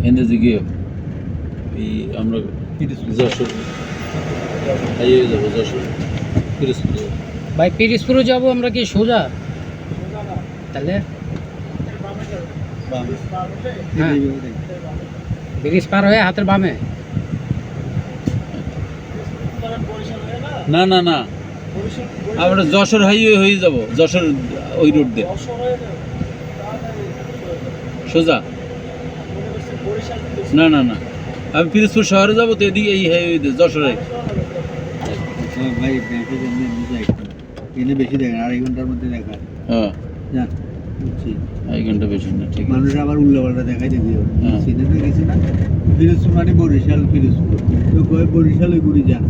এনে যে গিয়ে এই আমরা যশোর হাইওয়ে যাবো, যশোর পিরোজপুর যাবো। ভাই পিরিজপুরে যাবো আমরা কি সোজা? তাহলে হ্যাঁ ব্রিজ পার হয়ে হাতের বামে। না না না, আমরা যশোর হাইওয়ে হয়ে যাব, যশোর ওই রোড দিয়ে সোজা। না না না, আমি পিরোজপুর শহরে যাবো তো এদিকে এই হাইওয়ে দিয়ে যশোরে। ভাই ব্যাংকে এনে বেশি দেখেন, আড়াই ঘন্টার মধ্যে দেখা। হ্যাঁ যান বুঝছি। এক ঘন্টা বেশি না, ঠিক আছে। মানুষ আবার উল্লাপাল্টা দেখাই দেবে। হ্যাঁ। সিনেতে গেছি না, পিরোজপুর মানে বরিশাল, পিরোজপুর তো কয়ে বরিশালে ঘুরি যান।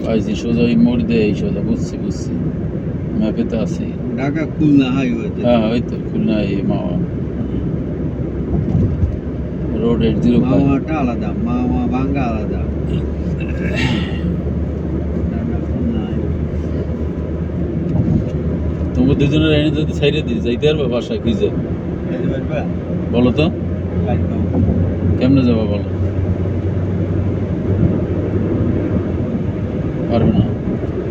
পাইছি সোজা ওই মোড় দিয়ে, এই সোজা বুঝছি বুঝছি, ম্যাপে তো আছে। ঢাকা খুলনা হাইওয়েতে। হ্যাঁ ওই তো খুলনা এই মাওয়া রোড 805। মাওয়াটা আলাদা, মাওয়া ভাঙ্গা আলাদা। ঢাকা খুলনা highway। তোমার দুজনের এনে যদি সাইডে দিই যাইতে পারবা বাসায় খুঁজে? যেতে পারবা? বলো তো পারবো। কেমনে যাবা বলো? পারবে না?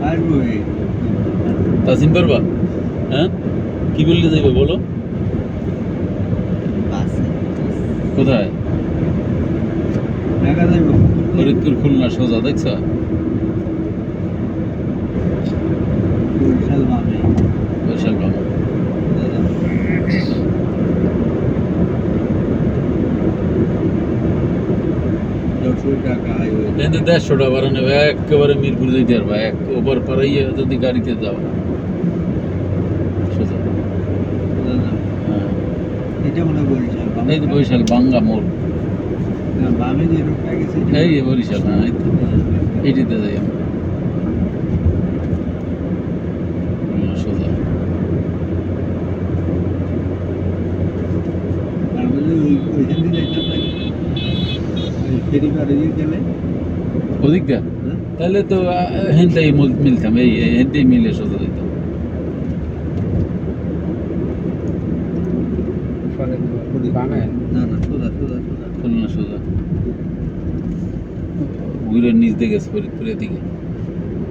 পারবো এই। তাজিম পারবা? হ্যাঁ কি বললে যাইবে বলো? বাসে। কোথায়? ঢাকা যাইবো। ফরিদপুর খুলনা সোজা, দেখছো? বরিশাল বামে। বরিশাল বাবা। যশোর ঢাকা হাইওয়ে। এতে 150 টাকা ভাড়া নেবে, একেবারে মিরপুর যাইতে পারবা, এক ওপর পাড়াইয়া যদি গাড়িতে যাও সোজা। হ্যাঁ এটা মনে হয় বরিশাল বামে। এই তো বরিশাল বাঙ্গা মোড়, না, বামে যে রোডটা গেছে এই যে বরিশাল। হ্যাঁ এই তো এইটিতে যাই আমরা খুলনা সোজা। আমাদের ওইখান দিয়ে যাইতাম নাকি ওই ফেরি পার হয়ে গেলে। ওদিক দিয়ে হ্যাঁ? তাহলে তো হেনটাই মিলতাম, এই হেনটাই মিলে সোজা দিতাম। বামে না না, সোজা সোজা সোজা। খুলনা সোজা ঘুরে নিচ দিয়ে গেছে ফরিদপুরের দিকে।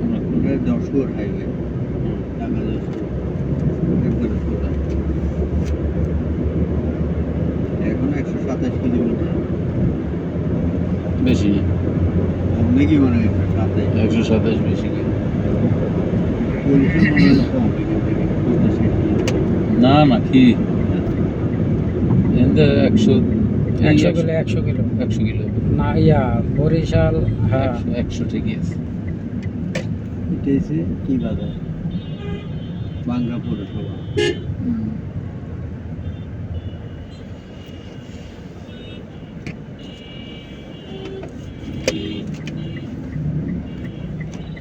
আমরা ওটা যশোর হাইওয়ে, ঢাকা যশোর একবারে সোজা। এখন 127 কিলোমিটার। বেশি না, আপনি কি মনে হয় 127? 127 বেশি কি? বরিশাল মনে হয় কম এখান থেকে, 50-60 কিলোমিটার। না না কি এতে 100 100 কিলো 100 কিলো 100 কিলো না ইয়া বরিশাল। হ্যাঁ 100 ঠিকই আছে। এটা হচ্ছে কি বাজার? বাংলা পৌরসভা।